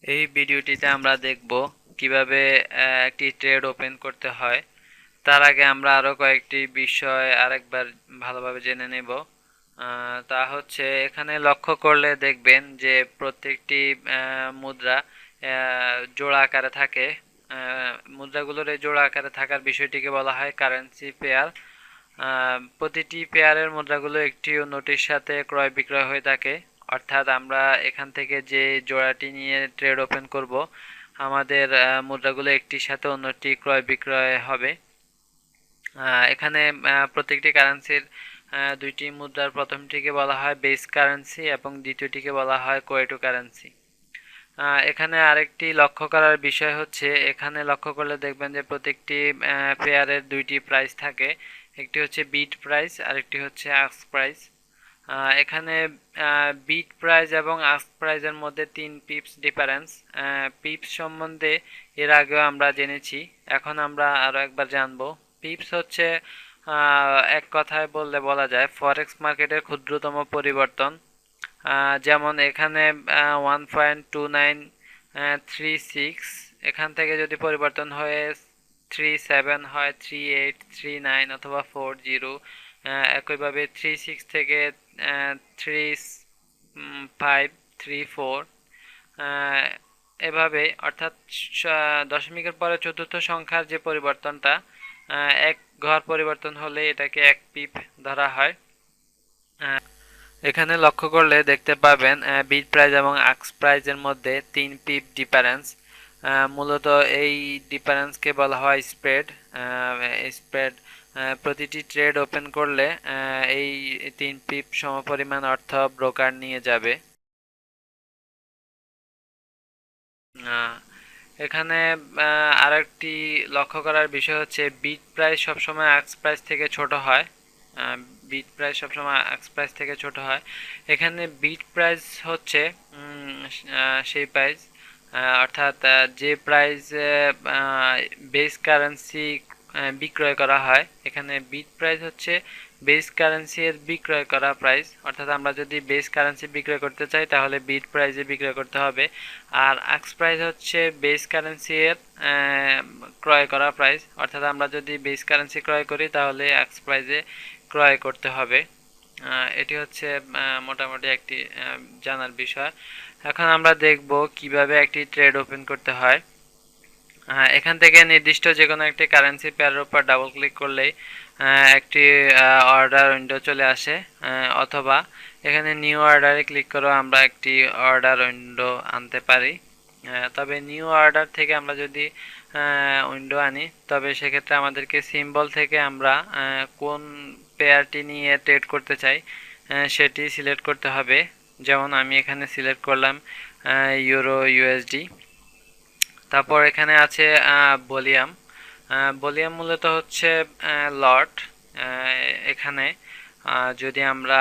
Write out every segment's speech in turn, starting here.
এই ভিডিওটিতে আমরা দেখব কিভাবে একটি ট্রেড ওপেন করতে হয়। তার আগে আমরা আরো কয়েকটি বিষয় আরেকবার ভালোভাবে জেনে নেব। তা হচ্ছে এখানে লক্ষ্য করলে দেখবেন যে প্রত্যেকটি মুদ্রা জোড়া আকারে থাকে। মুদ্রাগুলোর এই জোড়া আকারে থাকার বিষয়টিকে বলা হয় কারেন্সি পেয়ার। প্রতিটি পেয়ারের মুদ্রাগুলো একটি অন্যটির সাথে ক্রয় বিক্রয় হয়ে থাকে। অর্থাৎ আমরা এখান থেকে যে জোড়াটি নিয়ে ট্রেড ওপেন করব, আমাদের মুদ্রাগুলো একটির সাথে অন্যটি ক্রয় বিক্রয় হবে। এখানে প্রত্যেকটি কারেন্সির দুইটি মুদ্রার প্রথমটিকে বলা হয় বেস কারেন্সি এবং দ্বিতীয়টিকে বলা হয় কোয়েটো কারেন্সি। এখানে আরেকটি লক্ষ্য করার বিষয় হচ্ছে, এখানে লক্ষ্য করলে দেখবেন যে প্রত্যেকটি পেয়ারের দুইটি প্রাইস থাকে। একটি হচ্ছে বিট প্রাইস আর একটি হচ্ছে আস্ক প্রাইস। এখানে বিট প্রাইস এবং আস্ক প্রাইসের মধ্যে 3 পিপস ডিফারেন্স। পিপস সম্বন্ধে এর আগেও আমরা জেনেছি, এখন আমরা আরও একবার জানবো। পিপস হচ্ছে এক কথায় বললে বলা যায় ফরেক্স মার্কেটের ক্ষুদ্রতম পরিবর্তন। যেমন এখানে 1.2936, এখান থেকে যদি পরিবর্তন হয়ে 37 হয়, 38, 39 অথবা 40। একইভাবে 36 থেকে 35, 34, এভাবে, অর্থাৎ দশমিকের পরে চতুর্থ সংখ্যার যে পরিবর্তনটা, এক ঘর পরিবর্তন হলে এটাকে এক পিপ ধরা হয়। এখানে লক্ষ্য করলে দেখতে পাবেন বিড প্রাইস এবং আস্ক প্রাইসের মধ্যে 3 পিপ ডিফারেন্স। মূলত এই ডিফারেন্সকে বলা হয় স্প্রেড। স্প্রেড প্রতিটি ট্রেড ওপেন করলে এই 3 পিপ সমপরিমাণ অর্থ ব্রোকার নিয়ে যাবে। এখানে আরেকটি লক্ষ্য করার বিষয় হচ্ছে বিট প্রাইস সবসময় আস্ক প্রাইস থেকে ছোট হয়। বিট প্রাইস সবসময় আস্ক প্রাইস থেকে ছোট হয়। এখানে বিট প্রাইস হচ্ছে সেই প্রাইস, অর্থাৎ যে প্রাইসে বেস কারেন্সি বিক্রয় করা হয়। এখানে বিট প্রাইস হচ্ছে বেস কারেন্সি এর বিক্রয় করা প্রাইস, অর্থাৎ আমরা যদি বেস কারেন্সি বিক্রয় করতে চাই তাহলে বিট প্রাইসে বিক্রয় করতে হবে। আর আস্ক প্রাইস হচ্ছে বেস কারেন্সি এর ক্রয় করা প্রাইস, অর্থাৎ আমরা যদি বেস কারেন্সি ক্রয় করি তাহলে আস্ক প্রাইসে ক্রয় করতে হবে। এটি হচ্ছে মোটামুটি একটি জানার বিষয়। এখন আমরা দেখব কিভাবে একটি ট্রেড ওপেন করতে হয়। এখান থেকে নির্দিষ্ট যে কোনো একটি কারেন্সি পেয়ারের উপর ডাবল ক্লিক করলেই একটি অর্ডার উইন্ডো চলে আসে, অথবা এখানে নিউ অর্ডারে ক্লিক করেও আমরা একটি অর্ডার উইন্ডো আনতে পারি। তবে নিউ অর্ডার থেকে আমরা যদি উইন্ডো আনি, তবে সেক্ষেত্রে আমাদেরকে সিম্বল থেকে আমরা কোন পেয়ারটি নিয়ে ট্রেড করতে চাই সেটি সিলেক্ট করতে হবে। যেমন আমি এখানে সিলেক্ট করলাম ইউরো ইউএসডি। তারপর এখানে আছে ভলিউম। ভলিউম মূলত হচ্ছে লট। এখানে যদি আমরা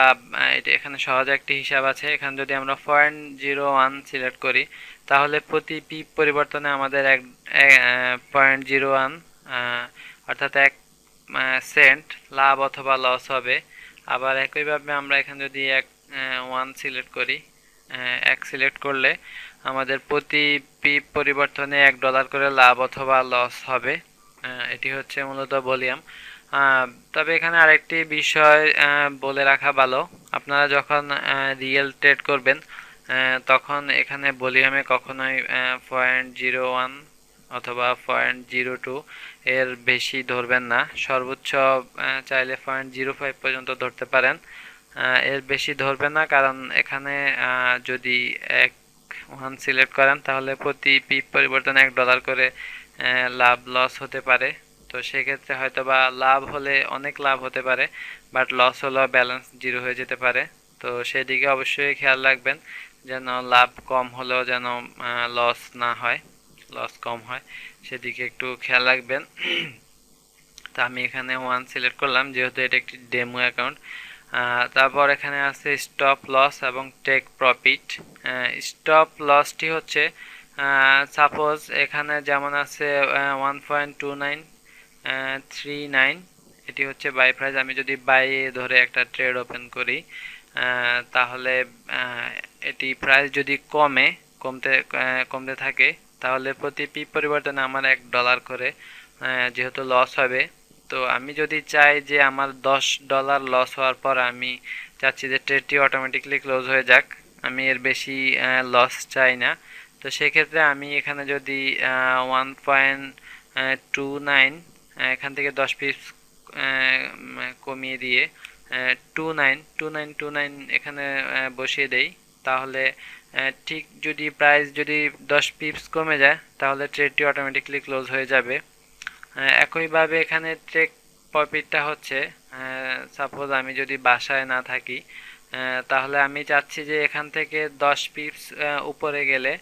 এখানে সহজ একটি হিসাব আছে, এখানে যদি আমরা 0.01 সিলেক্ট করি তাহলে প্রতি পিপ পরিবর্তনে আমাদের 0.01 অর্থাৎ 1 সেন্ট লাভ অথবা লস হবে। আবার একইভাবে আমরা এখানে যদি 1 সিলেক্ট করি, 1 সিলেক্ট করলে আমাদের প্রতি পিপ পরিবর্তনে $1 করে লাভ অথবা লস হবে। এটি হচ্ছে মূলত ভলিউম। তবে এখানে আরেকটি বিষয় বলে রাখা ভালো, আপনারা যখন রিয়েল ট্রেড করবেন তখন এখানে ভলিউমে কখনোই 0.01 অথবা 0.02 এর বেশি ধরবেন না। সর্বোচ্চ চাইলে 0.05 পর্যন্ত ধরতে পারেন, এর বেশি ধরবেন না, কারণ এখানে যদি 1 সিলেক্ট করেন তাহলে প্রতি পিপ পরিবর্তনে $1 করে লাভ লস হতে পারে। তো সেক্ষেত্রে হয়তো বা লাভ হলে অনেক লাভ হতে পারে, বাট লস হলেও ব্যালেন্স জিরো হয়ে যেতে পারে। তো সেদিকে অবশ্যই খেয়াল রাখবেন যেন লাভ কম হলেও যেন লস না হয়, লস কম হয়, সেদিকে একটু খেয়াল রাখবেন। তো আমি এখানে 1 সিলেক্ট করলাম যেহেতু এটা একটি ডেমো অ্যাকাউন্ট। তারপর এখানে আছে স্টপ লস এবং টেক প্রফিট। স্টপ লসটি হচ্ছে সাপোজ এখানে যেমন আছে 1.2939, এটি হচ্ছে বাই প্রাইস। আমি যদি বাই ধরে একটা ট্রেড ওপেন করি তাহলে এটি প্রাইস যদি কমে কমতে থাকে, তাহলে প্রতি পি পরিবর্তনে আমার $1 করে যেহেতু লস হবে। তো আমি যদি চাই যে আমার $10 লস হওয়ার পর আমি চাচ্ছি যে ট্রেডটি অটোমেটিকলি ক্লোজ হয়ে যাক, আমি এর বেশি লস চাই না। তো সেক্ষেত্রে আমি এখানে যদি 1.29 এখান থেকে 10 পিপস কমিয়ে দিয়ে 29 এখানে বসিয়ে দেই, তাহলে ঠিক যদি প্রাইস যদি 10 পিপস কমে যায় তাহলে ট্রেডটি অটোমেটিকলি ক্লোজ হয়ে যাবে। একইভাবে এখানে ট্রেক প্রফিটটা হচ্ছে, সাপোজ আমি যদি বাসায় না থাকি, তাহলে আমি চাচ্ছি যে এখান থেকে 10 পিপস উপরে গেলে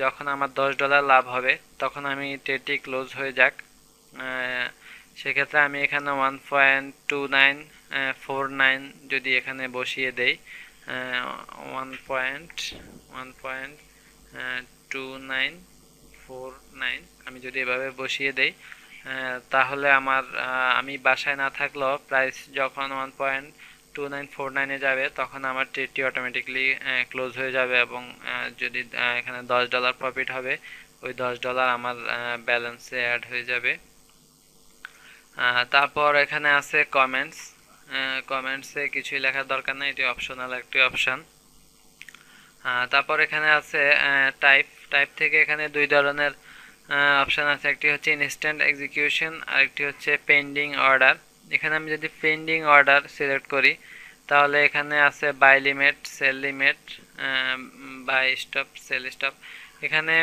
যখন আমার $10 লাভ হবে তখন আমি ট্রেডটি ক্লোজ হয়ে যাক। সেক্ষেত্রে আমি এখানে 1.2949 যদি এখানে বসিয়ে দেই, 1.2949 আমি যদি এভাবে বসিয়ে দেই, তাহলে আমি বাসায় না থাকলেও প্রাইস যখন 1.2949 এ যাবে তখন আমার ট্রেডটি অটোমেটিকলি ক্লোজ হয়ে যাবে এবং যদি এখানে $10 প্রফিট হবে, ওই $10 আমার ব্যালেন্সে অ্যাড হয়ে যাবে। তারপর এখানে আছে কমেন্টসে কিছুই লেখার দরকার নেই, এটি অপশনাল একটি অপশন। তারপর এখানে আছে টাইপ থেকে এখানে দুই ধরনের অপশন আছে, একটি হচ্ছে ইনস্ট্যান্ট এক্সিকিউশন আর একটি হচ্ছে পেন্ডিং অর্ডার। এখানে আমি যদি পেন্ডিং অর্ডার সিলেক্ট করি তাহলে এখানে আছে buy limit, sell limit, buy stop, sell stop. এখানে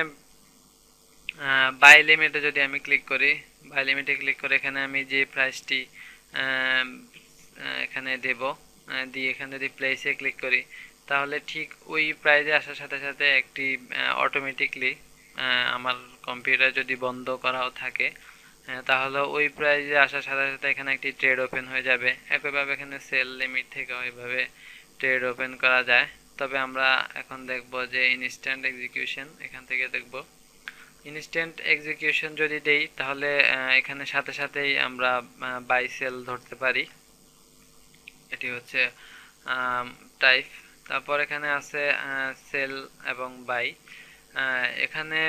বাই লিমিটে যদি আমি ক্লিক করি, বাই লিমিটে ক্লিক করে এখানে আমি যে প্রাইসটি এখানে দেব, দিয়ে এখানে যদি প্লেসে ক্লিক করি তাহলে ঠিক ওই প্রাইজে আসার সাথে সাথে একটি অটোমেটিকলি আমার কম্পিউটার যদি বন্ধ করাও থাকে তাহলে ওই প্রাইজে আসার সাথে সাথে এখানে একটি ট্রেড ওপেন হয়ে যাবে। একইভাবে এখানে সেল লিমিট থেকে ওইভাবে ট্রেড ওপেন করা যায়। তবে আমরা এখন দেখব যে ইনস্ট্যান্ট এক্সিকিউশন, এখান থেকে দেখব ইনস্ট্যান্ট এক্সিকিউশন যদি দেই তাহলে এখানে সাথে সাথেই আমরা বাই সেল ধরতে পারি। এটি হচ্ছে টাইপ। তারপর এখানে আছে সেল এবং বাই। এখানে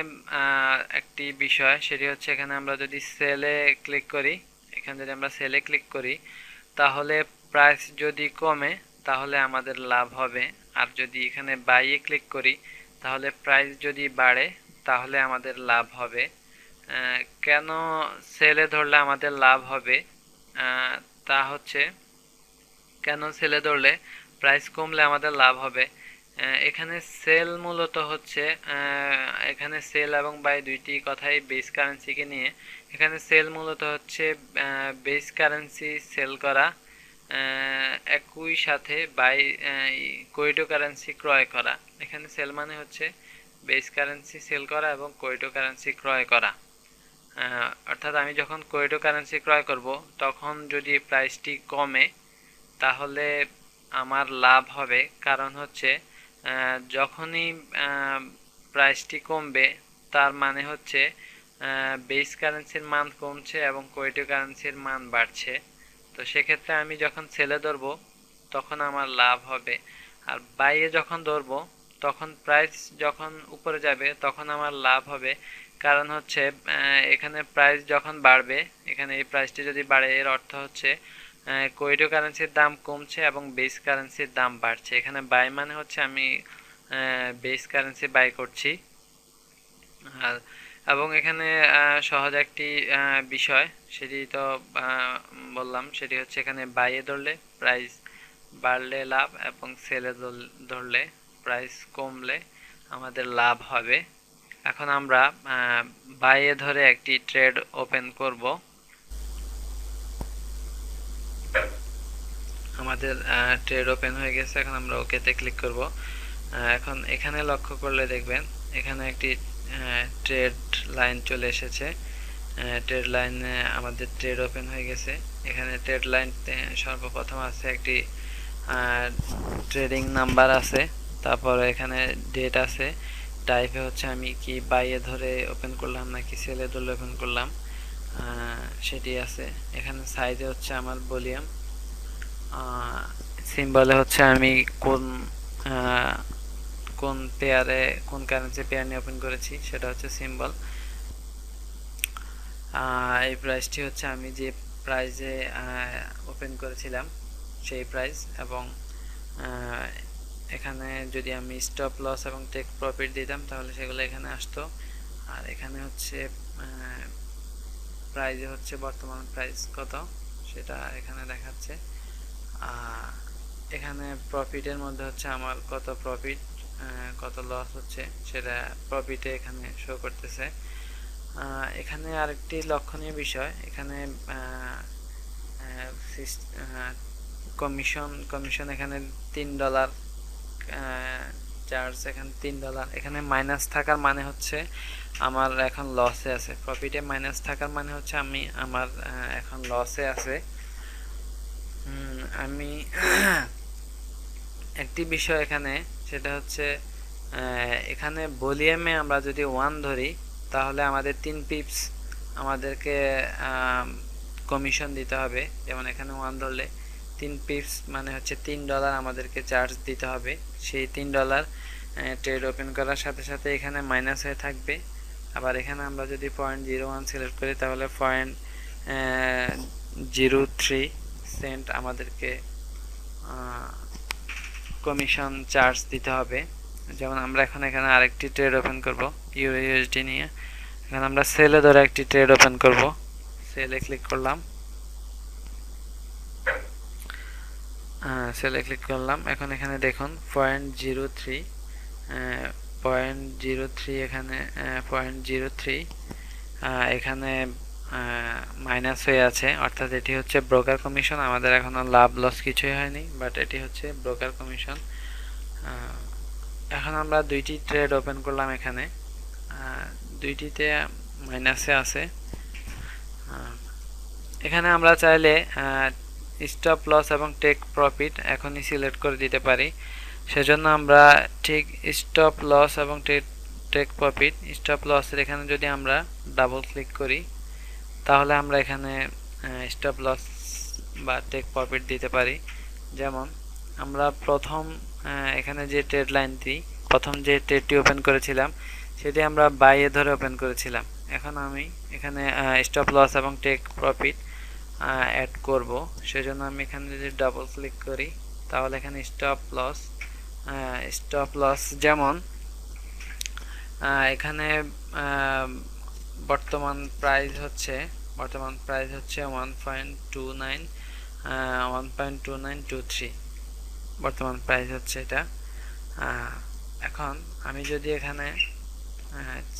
একটি বিষয় সেটি হচ্ছে এখানে আমরা যদি সেলে ক্লিক করি, এখানে যদি আমরা সেলে ক্লিক করি তাহলে প্রাইস যদি কমে তাহলে আমাদের লাভ হবে, আর যদি এখানে বাইয়ে ক্লিক করি তাহলে প্রাইস যদি বাড়ে তাহলে আমাদের লাভ হবে। কেন সেলে ধরলে আমাদের লাভ হবে তা হচ্ছে, কেন সেলে ধরলে প্রাইস কমলে আমাদের লাভ হবে, এখানে সেল মূলত হচ্ছে এখানে সেল এবং বাই দুইটি কথাই বেস কারেন্সিকে নিয়ে। এখানে সেল মূলত হচ্ছে বেস কারেন্সি সেল করা, একই সাথে বাই কোয়েটো কারেন্সি ক্রয় করা। এখানে সেল মানে হচ্ছে বেস কারেন্সি সেল করা এবং কোয়েটো কারেন্সি ক্রয় করা। অর্থাৎ আমি যখন কোয়েটো কারেন্সি ক্রয় করব তখন যদি প্রাইসটি কমে তাহলে আমার লাভ হবে, কারণ হচ্ছে যখনই প্রাইসটি কমবে তার মানে হচ্ছে বেস কারেন্সির মান কমছে এবং কোয়েটো কারেন্সির মান বাড়ছে। তো সেক্ষেত্রে আমি যখন সেলে ধরবো তখন আমার লাভ হবে, আর বাইয়ে যখন ধরবো তখন প্রাইস যখন উপরে যাবে তখন আমার লাভ হবে। কারণ হচ্ছে এখানে প্রাইস যখন বাড়বে, এখানে এই প্রাইসটি যদি বাড়ে এর অর্থ হচ্ছে কোয়েটো কারেন্সির দাম কমছে এবং বেস কারেন্সির দাম বাড়ছে। এখানে বাই মানে হচ্ছে আমি বেস কারেন্সি বাই করছি। এবং এখানে সহজ একটি বিষয় সেটি তো বললাম, সেটি হচ্ছে এখানে বাইয়ে ধরলে প্রাইস বাড়লে লাভ এবং সেলে ধরলে প্রাইস কমলে আমাদের লাভ হবে। এখন আমরা বাইয়ে ধরে একটি ট্রেড ওপেন করব। আমাদের ট্রেড ওপেন হয়ে গেছে, এখন আমরা ওকেতে ক্লিক করব। এখন এখানে লক্ষ্য করলে দেখবেন এখানে একটি ট্রেড লাইন চলে এসেছে। ট্রেড লাইনে আমাদের ট্রেড ওপেন হয়ে গেছে। এখানে ট্রেড লাইনতে সর্বপ্রথম আছে একটি ট্রেডিং নাম্বার আছে, তারপর এখানে ডেট আছে, টাইপে হচ্ছে আমি কি বাইয়ে ধরে ওপেন করলাম নাকি সেলে ধরে ওপেন করলাম সেটি আছে। এখানে সাইজে হচ্ছে আমার ভলিউম, সিম্বলে হচ্ছে আমি কোন কোন পেয়ারে কোন কারেন্সি পেয়ার নিয়ে ওপেন করেছি সেটা হচ্ছে সিম্বল। এই প্রাইসটি হচ্ছে আমি যে প্রাইসে ওপেন করেছিলাম সেই প্রাইস, এবং এখানে যদি আমি স্টপ লস এবং টেক প্রফিট দিতাম তাহলে সেগুলো এখানে আসতো। আর এখানে হচ্ছে প্রাইসে হচ্ছে বর্তমান প্রাইস কত সেটা এখানে দেখাচ্ছে। এখানে প্রফিটের মধ্যে হচ্ছে আমার কত প্রফিট কত লস হচ্ছে সেটা প্রফিটে এখানে শো করতেছে। এখানে আরেকটি লক্ষণীয় বিষয়, এখানে কমিশন এখানে $3 চার্জ, এখানে $3। এখানে মাইনাস থাকার মানে হচ্ছে আমার এখন লসে আছে, প্রফিটে মাইনাস থাকার মানে হচ্ছে আমি আমার এখন লসে আছে। আমি একটি বিষয় এখানে, সেটা হচ্ছে এখানে ভলিউমে আমরা যদি 1 ধরি তাহলে আমাদের 3 পিপস আমাদেরকে কমিশন দিতে হবে। যেমন এখানে 1 ধরলে 3 পিপস মানে হচ্ছে $3 আমাদেরকে চার্জ দিতে হবে। সেই $3 ট্রেড ওপেন করার সাথে সাথে এখানে মাইনাস হয়ে থাকবে। আবার এখানে আমরা যদি 0.01 সিলেক্ট করি তাহলে 0.03 সেন্ট আমাদেরকে কমিশন চার্জ দিতে হবে। যেমন আমরা এখানে আরেকটি ট্রেড ওপেন করব ইউরো ইউএসডি নিয়ে। এখানে আমরা সেলে ধরে একটি ট্রেড ওপেন করব, সেলে ক্লিক করলাম, সেলে ক্লিক করলাম। এখন এখানে দেখুন 0.03 এখানে 0.03 এখানে মাইনাস হয়ে আছে, অর্থাৎ এটি হচ্ছে ব্রোকার কমিশন। আমাদের এখনো লাভ লস কিছুই হয়নি, বাট এটি হচ্ছে ব্রোকার কমিশন। এখন আমরা দুইটি ট্রেড ওপেন করলাম, এখানে দুইটিতে মাইনাসে আছে। এখানে আমরা চাইলে স্টপ লস এবং টেক প্রফিট এখনই সিলেক্ট করে দিতে পারি। সেজন্য আমরা ঠিক স্টপ লস এবং টেক প্রফিট, স্টপ লসের এখানে যদি আমরা ডাবল ক্লিক করি তাহলে আমরা এখানে স্টপ লস বা টেক প্রফিট দিতে পারি। যেমন আমরা প্রথম এখানে যে ট্রেড লাইনটি, প্রথম যে ট্রেডটি ওপেন করেছিলাম সেটি আমরা বাইয়ে ধরে ওপেন করেছিলাম। এখন আমি এখানে স্টপ লস এবং টেক প্রফিট অ্যাড করব। সেজন্য আমি এখানে যদি ডাবল ক্লিক করি তাহলে এখানে স্টপ লস যেমন এখানে বর্তমান প্রাইস হচ্ছে 1.2923 বর্তমান প্রাইস হচ্ছে এটা। এখন আমি যদি এখানে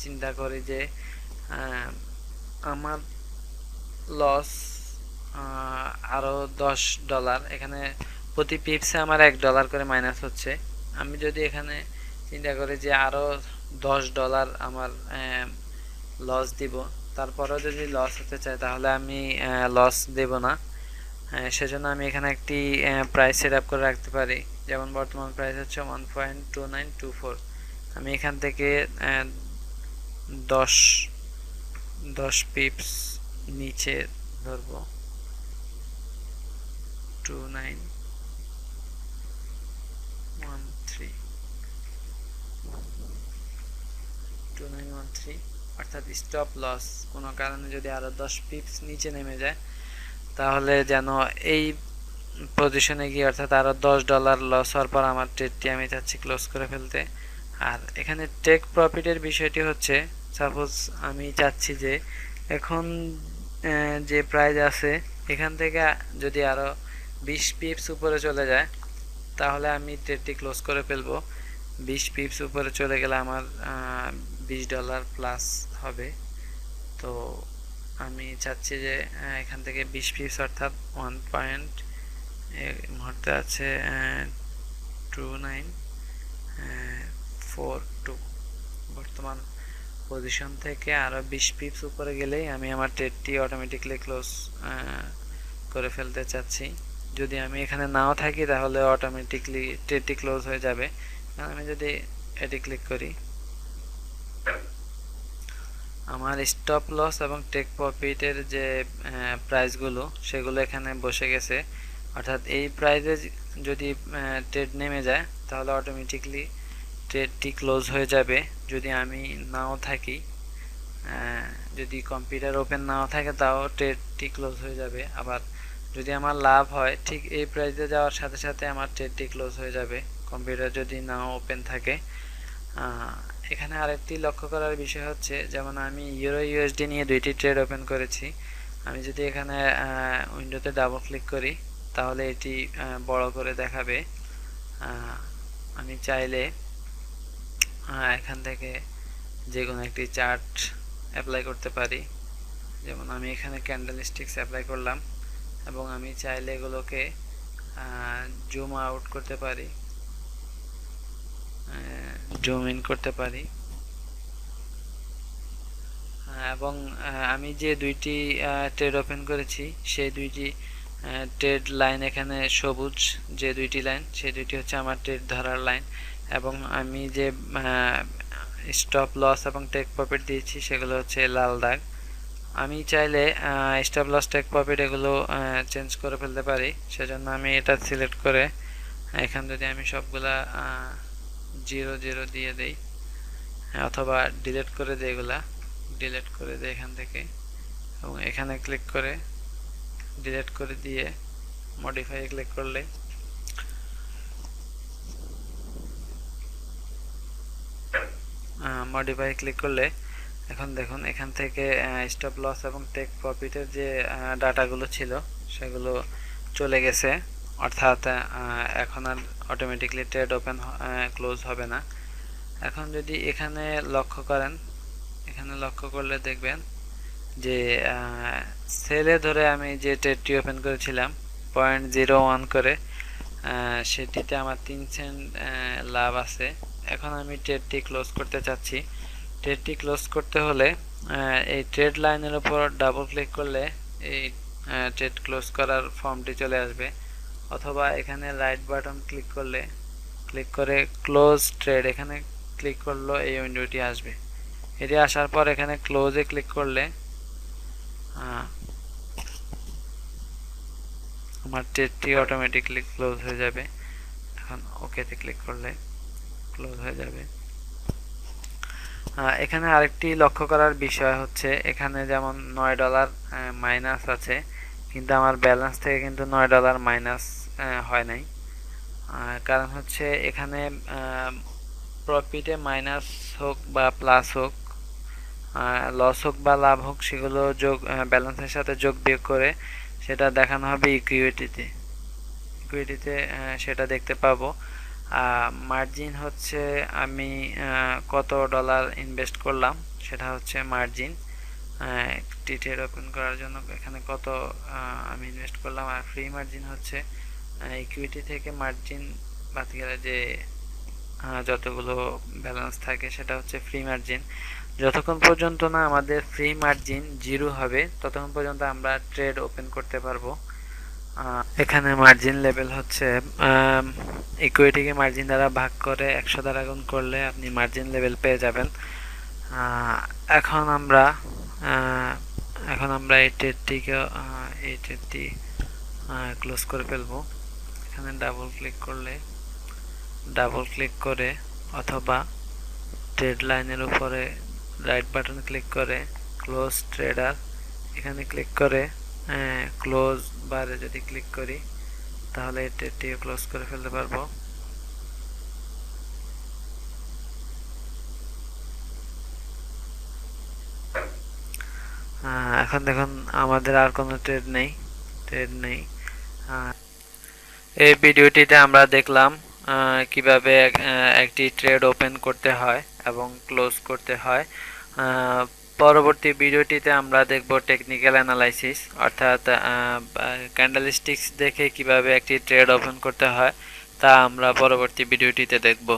চিন্তা করি যে আমার লস আরো $10, এখানে প্রতি পিপসে আমার $1 করে মাইনাস হচ্ছে। আমি যদি এখানে চিন্তা করি যে আরো $10 আমার লস দিব, তারপরেও যদি লস হতে চাই তাহলে আমি লস দেব না। সেজন্য আমি এখানে একটি প্রাইস সেট আপ করে রাখতে পারি। যেমন বর্তমান প্রাইস হচ্ছে 1.2924, আমি এখান থেকে 10 পিপস নিচে ধরবো, 2913 অর্থাৎ স্টপ লস কোনো কারণে যদি আরো 10 পিপস নিচে নেমে যায় তাহলে যেন এই পজিশনে গিয়ে, অর্থাৎ আরো $10 লস হওয়ার পর আমার ট্রেডটি আমি চাচ্ছি ক্লোজ করে ফেলতে। আর এখানে টেক প্রফিটের বিষয়টি হচ্ছে, সাপোজ আমি চাচ্ছি যে এখন যে প্রাইস আছে এখান থেকে যদি আরো 20 পিপস উপরে চলে যায় তাহলে আমি ট্রেডটি ক্লোজ করে ফেলবো। 20 পিপস উপরে চলে গেলে আমার $20 প্লাস হবে। তো আমি চাচ্ছি যে এখান থেকে 20 পিপস অর্থাৎ 1. মুহূর্তে আছে 2942 বর্তমান পজিশন থেকে আরো 20 পিপস উপরে গেলেই আমি আমার ট্রেডটি অটোমেটিকলি ক্লোজ করে ফেলতে চাচ্ছি। যদি আমি এখানে নাও থাকি তাহলে অটোমেটিকলি ট্রেডটি ক্লোজ হয়ে যাবে। আমি যদি এটি ক্লিক করি আমার স্টপ লস এবং টেক প্রফিটের যে প্রাইসগুলো সেগুলো এখানে বসে গেছে। অর্থাৎ এই প্রাইসে যদি ট্রেড নেমে যায় তাহলে অটোমেটিকলি ট্রেডটি ক্লোজ হয়ে যাবে। যদি আমি নাও থাকি, যদি কম্পিউটার ওপেন নাও থাকে তাও ট্রেডটি ক্লোজ হয়ে যাবে। আবার যদি আমার লাভ হয় ঠিক এই প্রাইসে যাওয়ার সাথে সাথে আমার ট্রেডটি ক্লোজ হয়ে যাবে, কম্পিউটার যদি নাও ওপেন থাকে। এখানে আরেকটি লক্ষ্য করার বিষয় হচ্ছে, যেমন আমি ইউরো ইউএসডি নিয়ে দুইটি ট্রেড ওপেন করেছি। আমি যদি এখানে উইন্ডোতে ডাবল ক্লিক করি তাহলে এটি বড় করে দেখাবে। আমি চাইলে এখান থেকে যে কোনো একটি চার্ট অ্যাপ্লাই করতে পারি। যেমন আমি এখানে ক্যান্ডেল স্টিক্স অ্যাপ্লাই করলাম এবং আমি চাইলে এগুলোকে জুম আউট করতে পারি, জুম ইন করতে পারি। এবং আমি যে দুইটি ট্রেড ওপেন করেছি সেই দুইটি ট্রেড লাইন এখানে সবুজ, যে দুইটি লাইন সেই দুইটি হচ্ছে আমার ট্রেড ধরার লাইন। এবং আমি যে স্টপ লস এবং টেক প্রফিট দিয়েছি সেগুলো হচ্ছে লাল দাগ। আমি চাইলে স্টপ লস টেক প্রফিট এগুলো চেঞ্জ করে ফেলতে পারি, সেজন্য আমি এটা সিলেক্ট করে এখান যদি আমি সবগুলা 0 দিয়ে দেই, অথবা ডিলিট করে দিই, এগুলা ডিলিট করে দিই এখান থেকে, এবং এখানে ক্লিক করে ডিলিট করে দিয়ে মডিফাই ক্লিক করলে এখন দেখুন এখান থেকে স্টপ লস এবং টেক প্রফিটের যে ডাটাগুলো ছিল সেগুলো চলে গেছে, অর্থাৎ এখন আর অটোমেটিকলি ট্রেড ওপেন ক্লোজ হবে না। এখন যদি এখানে লক্ষ্য করেন, এখানে লক্ষ্য করলে দেখবেন যে সেলে ধরে আমি যে ট্রেডটি ওপেন করেছিলাম 0.01 করে, সেটিতে আমার 3 সেন্ট লাভ আছে। এখন আমি ট্রেডটি ক্লোজ করতে চাচ্ছি। ট্রেডটি ক্লোজ করতে হলে এই ট্রেড লাইনের উপর ডাবল ক্লিক করলে এই ট্রেড ক্লোজ করার ফর্মটি চলে আসবে, অথবা এখানে রাইট বাটন ক্লিক করে ক্লোজ ট্রেড এখানে ক্লিক করলে এই উইন্ডোটি আসবে। এটি আসার পর এখানে ক্লোজে ক্লিক করলে আমার ট্রেডটি অটোমেটিকলি ক্লোজ হয়ে যাবে। এখন ওকেতে ক্লিক করলে ক্লোজ হয়ে যাবে। এখানে আরেকটি লক্ষ্য করার বিষয় হচ্ছে, এখানে যেমন $9 মাইনাস আছে, কিন্তু আমার ব্যালেন্স থেকে কিন্তু $9 মাইনাস হয় নাই। কারণ হচ্ছে এখানে প্রফিটে মাইনাস হোক বা প্লাস হোক, লস হোক বা লাভ হোক, সেগুলো যোগ ব্যালেন্সের সাথে যোগ বিয়োগ করে সেটা দেখানো হবে ইকুইটিতে। সেটা দেখতে পাবো। মার্জিন হচ্ছে আমি কত ডলার ইনভেস্ট করলাম সেটা হচ্ছে মার্জিন। একটি ট্রেড ওপেন করার জন্য এখানে কত আমি ইনভেস্ট করলাম। আর ফ্রি মার্জিন হচ্ছে ইকুইটি থেকে মার্জিন বাদ গেলে যে যতগুলো ব্যালেন্স থাকে সেটা হচ্ছে ফ্রি মার্জিন। যতক্ষণ পর্যন্ত না আমাদের ফ্রি মার্জিন 0 হবে ততক্ষণ পর্যন্ত আমরা ট্রেড ওপেন করতে পারবো। এখানে মার্জিন লেভেল হচ্ছে ইকুইটিকে মার্জিন দ্বারা ভাগ করে 100 দ্বারা গুণ করলে আপনি মার্জিন লেভেল পেয়ে যাবেন। এখন আমরা এই ট্রেডটি ক্লোজ করে ফেলবো। এখানে ডাবল ক্লিক করে অথবা ট্রেড লাইনের উপরে রাইট বাটন ক্লিক করে ক্লোজ ট্রেডার এখানে ক্লিক করে ক্লোজ বারে যদি ক্লিক করি তাহলে ট্রেডটি ক্লোজ করে ফেলতে পারবো। এখন দেখুন আমাদের আর কোনো ট্রেড নেই। এই ভিডিওটিতে আমরা দেখলাম কিভাবে একটি ট্রেড ওপেন করতে হয় এবং ক্লোজ করতে হয়। পরবর্তী ভিডিওটিতে আমরা দেখব টেকনিক্যাল অ্যানালাইসিস, অর্থাৎ ক্যান্ডেলস্টিক্স দেখে কিভাবে একটি ট্রেড ওপেন করতে হয় তা আমরা পরবর্তী ভিডিওটিতে দেখব।